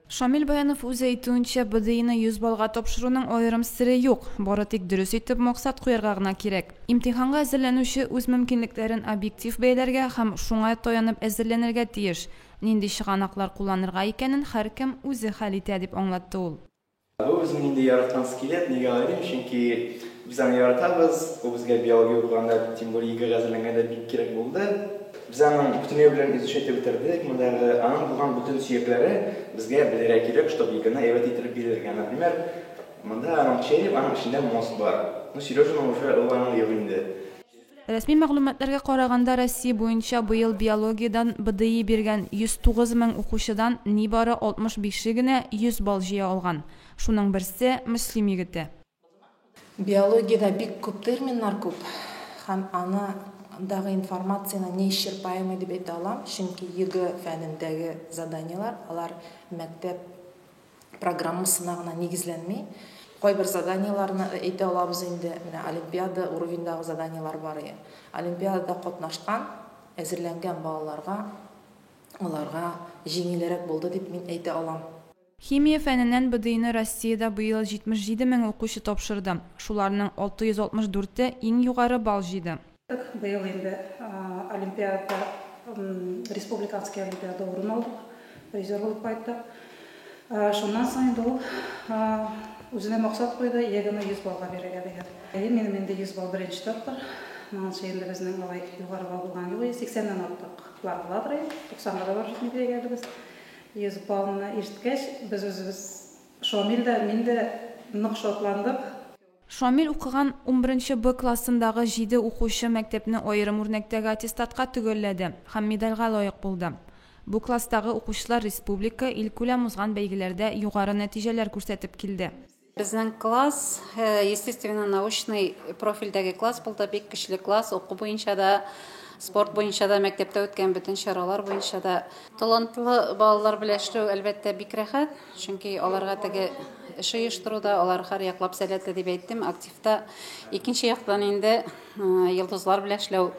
Шамил Баянов үз әйтүенчә, БДИны 100 балга тапшыруның аерым сире юк. Бары тик дөрес итеп максат куярга гына кирәк. Имтиханга әзерләнүче үз мөмкинлекләрен объектив бәяләргә һәм шуңа таянып әзерләнергә тиеш. Нинди чыганаклар кулланырга икәнен һәркем үзе хәл итә дип аңлатты ул. Бу безнең инде яратканыбыз килә, нигә алайым, чөнки без аны яратабыз, бу безгә биология укыганда, тем более игрә әзерләнгәндә бик кирәк булды. Biz аның бүтүнләй белән изучать бетердек, мондагы аның булган бүтән сөякләре безгә белергә кирәк, чтобы игрәне әйбәт итеп бирергә. Например, монда аның череп, аның içində мозг бар. Ну, Сережаның уже аның юк инде. Рәсми мәгълүматларга караганда, Россия буенча быел биологиядән БДИ биргән 109 мең укучыдан нибары 65 генә 100 балл җыя алган. Шуның берсе Мөслим егете. Биологиядә бик күп терминнар күп, һәм аны дагы информацияны неисчерпаемый дип әйтә алам, чөнки ЕГЭ фәнендәге заданиялар, алар мәктәп программасына гына нигезләнми. Кайбер заданияларны әйтә алабыз инде, менә олимпиада уровеньдагы заданиялар бар иде. Олимпиадада катнашкан, әзерләнгән балаларга, аларга җиңелрәк булды дип мин әйтә алам. Химия фәненнән БДИны Россиядә быел 77 мең укучы тапшырды. Шуларның 664-те иң югары балл җыйды. Быел инде олимпиада, республиканский олимпиада урын алдык, призер булып кайттык. Шуннан соң инде ул үзенә максат куйды, егене 100 балга бирергә дигән. Минем инде 100 балл беренче тапкыр. Моңча инде безнең алай югары булган юк, 80-дән аттык. Планладыр, 90-га да бар җитмәгәнбез. 100 баллны ирткәч, без үзебез Шамилдә, миндә нык шатландык. Шамил укыган 11 Б классындагы 7 укучы мәктәпне аерым үрнәктәге аттестатка төгәлләде һәм медальгә лаек булды. Бу класстагы укучылар республика илкүләм узган бәйгеләрдә югары нәтиҗәләр күрсәтеп килде. Безнең класс, естественно-научный профильдәге класс булды, бик көчле класс, уку буенча да, спорт буенча да, мәктәптә үткән бөтен чаралар буенча да. Талантлы балалар белән эшләү әлбәттә бик рәхәт, чөнки аларга теге эш оештыруда, алар һәр яклап сәләтле дип әйттем, активта. Икенче яктан инде йолдызлар белән эшләү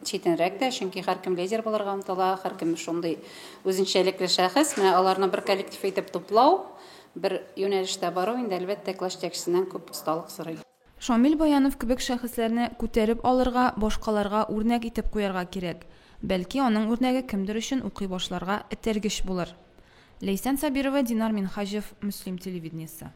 читенрәк тә, чөнки һәркем лидер булырга омтыла, һәркем шундый үзенчәлекле шәхес, менә аларны бер коллектив итеп туплау, бер юнәлештә бару инде әлбәттә класс җитәкчесеннән күп осталык сорый. Шамил Баянов кебек шәхесләрне күтәреп алырга, башкаларга үрнәк итеп куярга кирәк. Бәлки аның үрнәге кемдер өчен укый башларга этәргеч булыр. Лейсан Сабирова, Динар Минхаҗев, Мөслим телевидениесе.